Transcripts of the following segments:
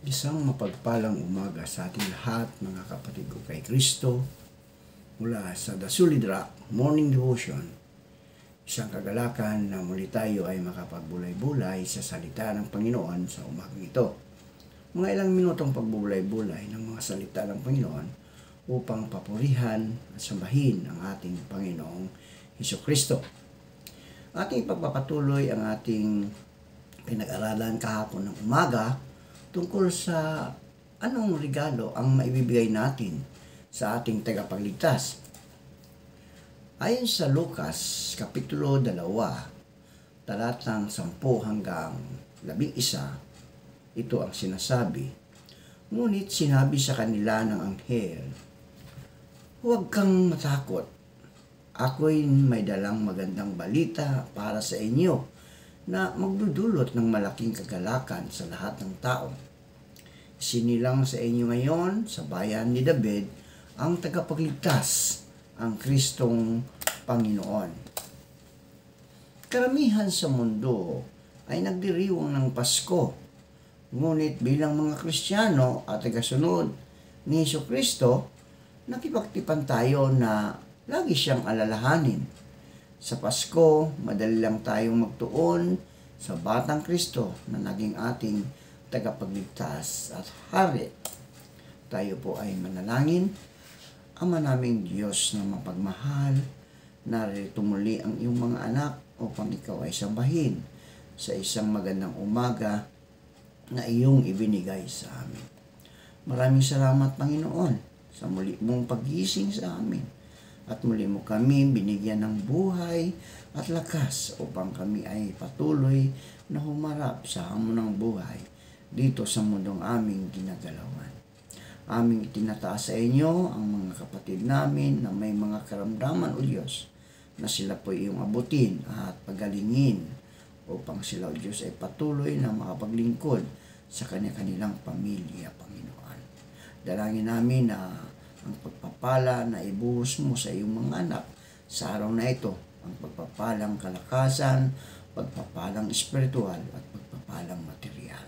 Isang mapagpalang umaga sa ating lahat, mga kapatid ko kay Kristo, mula sa The Solid Rock Morning Devotion. Isang kagalakan na muli tayo ay makapagbulay-bulay sa salita ng Panginoon sa umagang ito. Mga ilang minutong pagbubulay-bulay ng mga salita ng Panginoon upang papurihan at sambahin ang ating Panginoong Hesukristo. Ating pagpapatuloy ang ating pinag-aralan kahapon ng umaga tungkol sa anong regalo ang maibibigay natin sa ating tagapagligtas. Ayon sa Lucas, Kapitulo 2, talatang 10 hanggang 11, ito ang sinasabi. Ngunit sinabi sa kanila ng anghel, "Huwag kang matakot. Ako'y may dalang magandang balita para sa inyo na magdudulot ng malaking kagalakan sa lahat ng tao. Sinilang sa inyo ngayon sa bayan ni David ang tagapagligtas, ang Kristong Panginoon." Karamihan sa mundo ay nagdiriwang ng Pasko, ngunit bilang mga Kristiyano at tagasunod ni Hesukristo, nakipagtipan tayo na lagi siyang alalahanin. Sa Pasko, madali lang tayong magtuon sa Batang Kristo na naging ating tagapagligtas at hari. Tayo po ay manalangin. Ama naming Diyos na mapagmahal, narito muli ang iyong mga anak upang ikaw ay sambahin sa isang magandang umaga na iyong ibinigay sa amin. Maraming salamat, Panginoon, sa muli mong paggising sa amin. At muli mo kami binigyan ng buhay at lakas upang kami ay patuloy na humarap sa hamon ng buhay dito sa mundong aming ginagalawan. Aming itinataas sa inyo ang mga kapatid namin na may mga karamdaman, O Diyos, na sila po iyong abutin at pagalingin upang sila, O Diyos, ay patuloy na makapaglingkod sa kanilang pamilya, Panginoon. Dalangin namin na ang pagpapala na ibuhos mo sa iyong mga anak sa araw na ito, ang pagpapalang kalakasan, pagpapalang espiritual at pagpapalang material.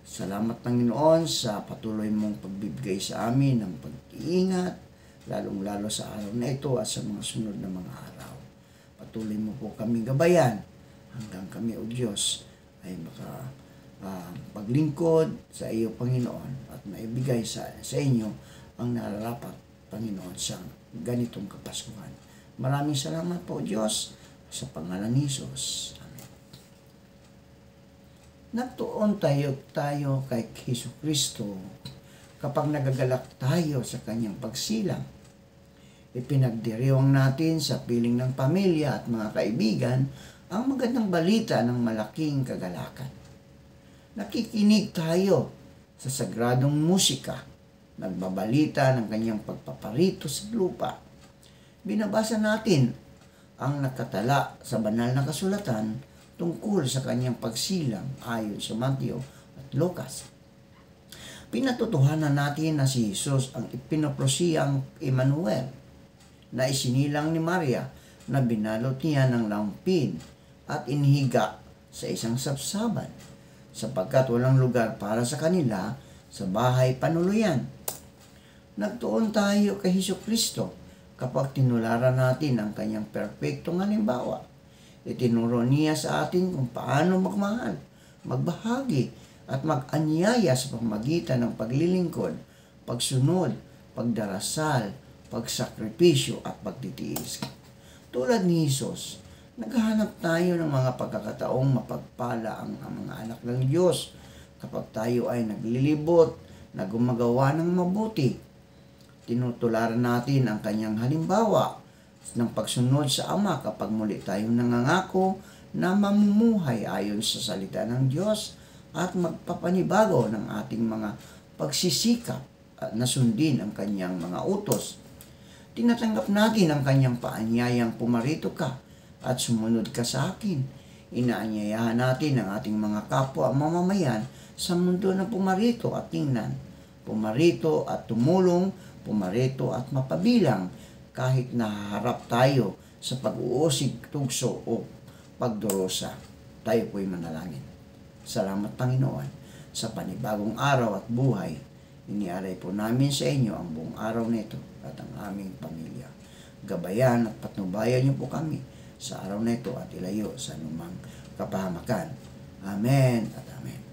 Salamat, Panginoon, sa patuloy mong pagbibigay sa amin ng pag-iingat, lalong-lalo sa araw na ito at sa mga sunod na mga araw. Patuloy mo po kaming gabayan hanggang kami, O Diyos, ay paglingkod sa iyo, Panginoon, at maibigay sa inyo ang nararapat, Panginoon, sa ganitong kapaskuhan. Maraming salamat po, Diyos, sa pangalan ni Jesus. Amen. Nagtuon tayo kay Hesukristo kapag nagagalak tayo sa kanyang pagsilang. Ipinagdiriwang natin sa piling ng pamilya at mga kaibigan ang magandang balita ng malaking kagalakan. Nakikinig tayo sa sagradong musika, nagbabalita ng kanyang pagpaparito sa lupa. Binabasa natin ang nakatala sa banal na kasulatan tungkol sa kanyang pagsilang ayon sa Mateo at Lucas. Pinatutuhanan natin na si Jesus ang ipinaprosiyang Emmanuel na isinilang ni Maria na binalot niya ng lampin at inihiga sa isang sapsaban sapagkat walang lugar para sa kanila sa bahay panuluyan. Nagtuon tayo kay Hesukristo kapag tinularan natin ang kanyang perpektong halimbawa. Itinuro niya sa atin kung paano magmahal, magbahagi, at mag-anyaya sa pamamagitan ng paglilingkod, pagsunod, pagdarasal, pagsakripisyo at pagtitiis. Tulad ni Jesus, naghahanap tayo ng mga pagkakataong mapagpala ang mga anak ng Diyos kapag tayo ay naglilibot na gumagawa ng mabuti. Tinutularan natin ang kanyang halimbawa ng pagsunod sa Ama kapag muli tayong nangangako na mamumuhay ayon sa salita ng Diyos at magpapanibago ng ating mga pagsisikap at nasundin ang kanyang mga utos. Tinatanggap natin ang kanyang paanyayang pumarito ka at sumunod ka sa akin. Inaanyayahan natin ang ating mga kapwa mamamayan sa mundo na pumarito at tingnan, pumarito at tumulong, pumarito at mapabilang kahit nahaharap tayo sa pag-uusig, tugso o pagdurusa. Tayo po'y manalangin. Salamat, Panginoon, sa panibagong araw at buhay. Inialay po namin sa inyo ang buong araw nito at ang aming pamilya. Gabayan at patnubayan niyo po kami sa araw nito at ilayo sa anumang kapahamakan. Amen at amen.